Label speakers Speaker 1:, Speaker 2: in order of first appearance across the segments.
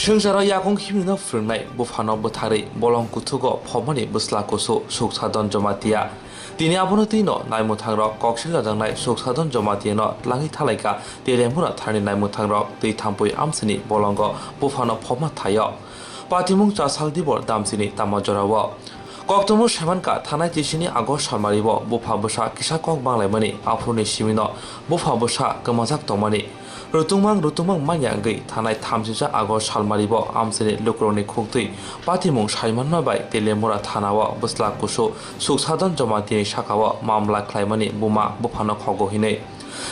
Speaker 1: Shungzara yakong himno frungnai bufano buthari bolong kuthugo phomani busla kusu suksadon jomatia tini abono tino naimuthangrok koksil jangnai suksadon jomatia no tlangi thalaika telemura thani naimuthangrok tei thampui amsini bolongo bufano phoma thayo patimung chasal dibor damsini tamajorawo Koktomo Shamanka Tanai Tishini Agos Shamaribo Bufa Busha Kishakok Banglamani Afruni Shimino Bufa Busha Kamazak Tomani Rutumang Manyangi Tanai Tamsija Agos Shalmaribo Amsini Lukroni Kukti Patimung Shaiman Mabai Telemura Tanawa Busla Kusu Suksadon Jomatini Shakawa Mamla Klaimani Buma Bufano Kogohine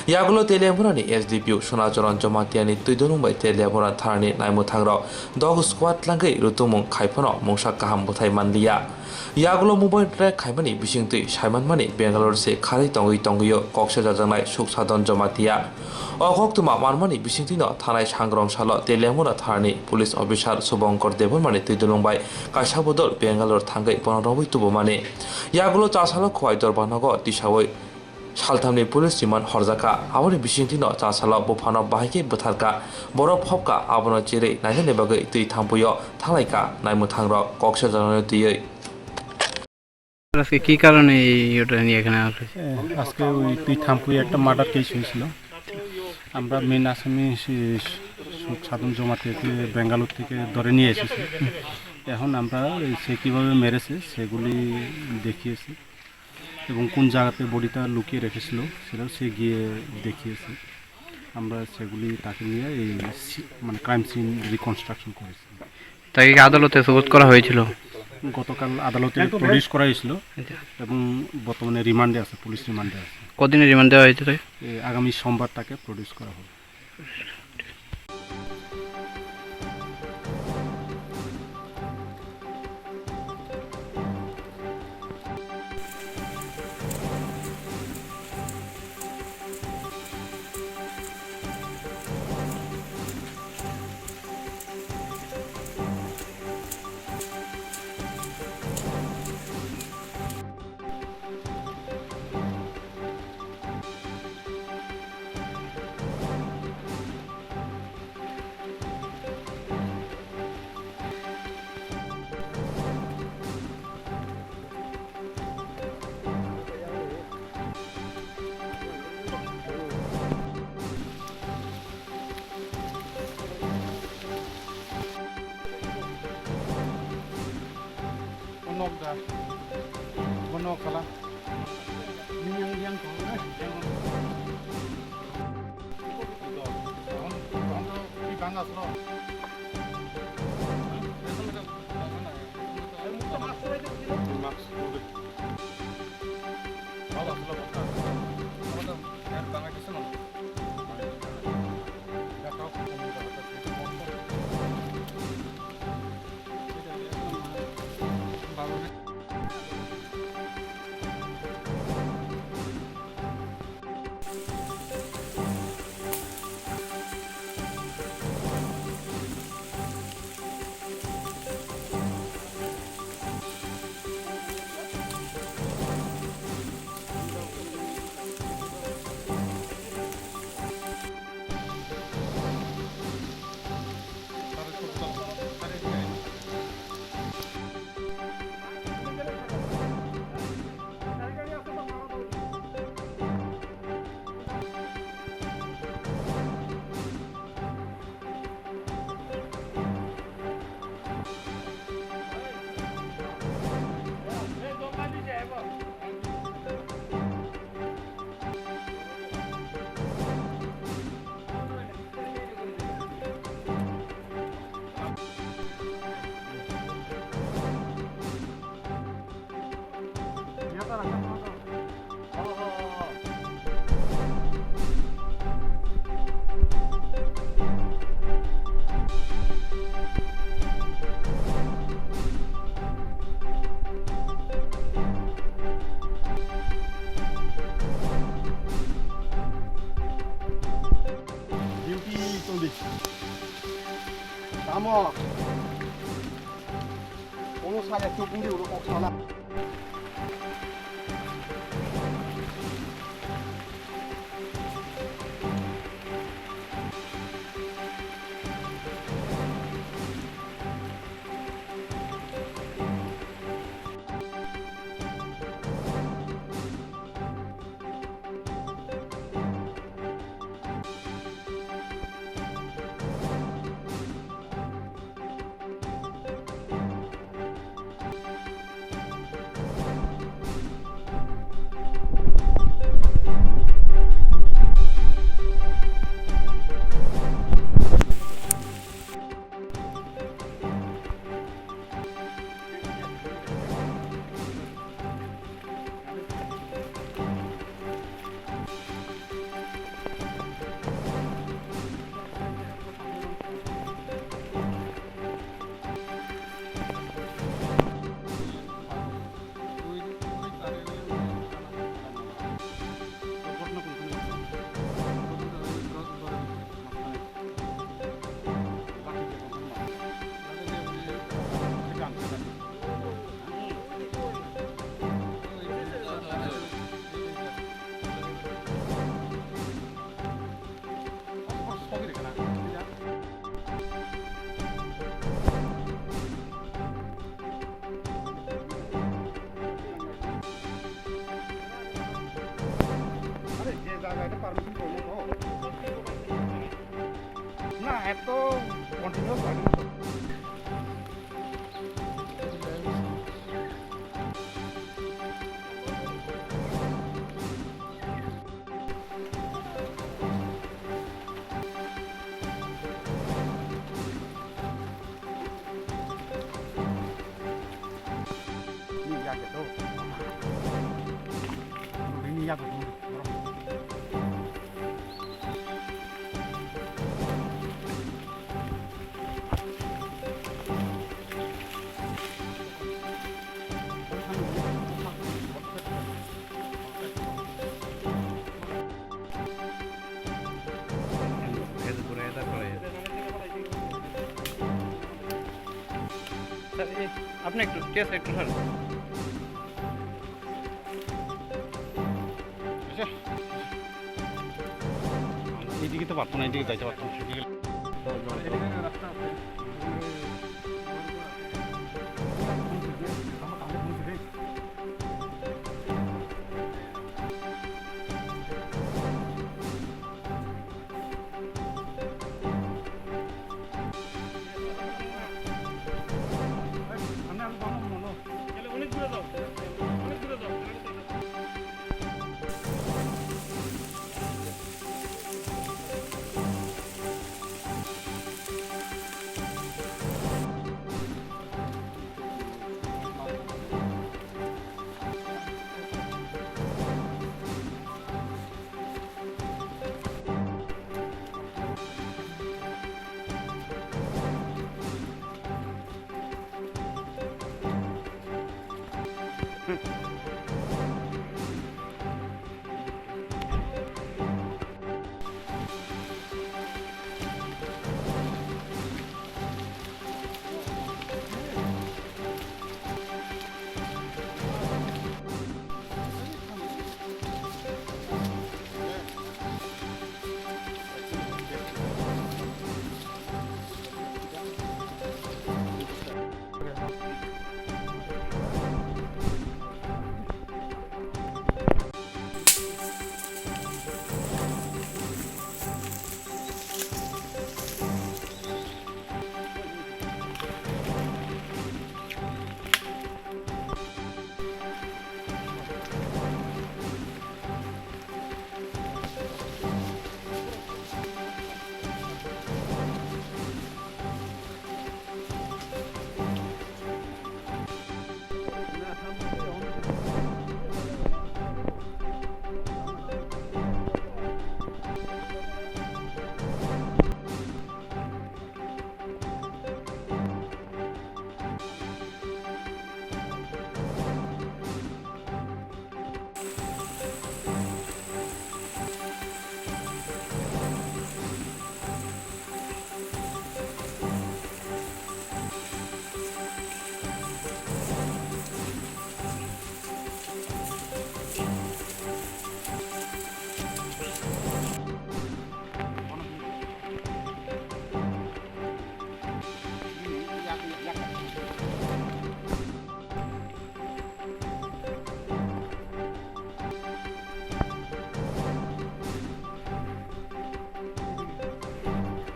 Speaker 1: Yagulo Telemurani SDPU Sunajoran Jomatiani Tudunumbai Telemura Tarani Naimutangro Dog Squad Langai Rutumung Kaipono Mungshak Kaham Butai Mandia Yagulo mobile track Kaimani Bishingti Shaiman Mani Bangalore se Kari Tonguyo Koksha Jangai Suksadon Jomatia Okoktuma Marmani Bishingtino Tanai Shangrong Shalo Telemura Tarani Police Officer Subonkor Devonmani Tudunumbai Kashabodol Bangalore Tangai Bonorawi Tubumani Yagulo Chasalo Kwaidor Banago Tishawai Shaltamni Police Jiman Horzaka Awani Bishingtino Chasalo Bufano Bahike Butarka Boro Popka Abono Jire Naine Bagai Tui Tampuyo Talaika Naimutangro Koksha Jangai
Speaker 2: আজকে কি কারণে এটা নিয়ে এখানে আসছে?
Speaker 3: আজকে ওই তুই থাম্পুই একটা মার্ডার কেস হয়েছিল। আমরা মেন আসামি সাধন জমাতে বেঙ্গালুর থেকে ধরে নিয়ে এসেছি। এখন আমরা সে কীভাবে মেরেছে সেগুলি দেখিয়েছি এবং কোন জায়গাতে বডিটা লুকিয়ে রেখেছিল সেটাও সে গিয়ে দেখিয়েছে। আমরা সেগুলি তাকে নিয়ে এই মানে ক্রাইম সিন রিকনস্ট্রাকশন করেছি।
Speaker 2: তাকে আদালতে সোপোর্ট করা হয়েছিল?
Speaker 3: গতকাল আদালতে প্রডিউস করা হয়েছিল এবং বর্তমানে রিমান্ডে আছে, পুলিশ রিমান্ডে আছে।
Speaker 2: কদিনের রিমান্ড দেওয়া হয়েছে?
Speaker 3: আগামী সোমবার তাকে প্রডিউস করা হবে। Bonok kalah. Ini yang kau nak? Di bangga semua. Kamu, kalau saya cukup di urut sana. এত কন্টিনিউয়াস
Speaker 2: আপনি একটু চেষ্টা একটু সরেন।
Speaker 3: এইদিকে তো পারতো না, এইদিকে যাইতে পারতো না।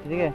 Speaker 2: এদিকে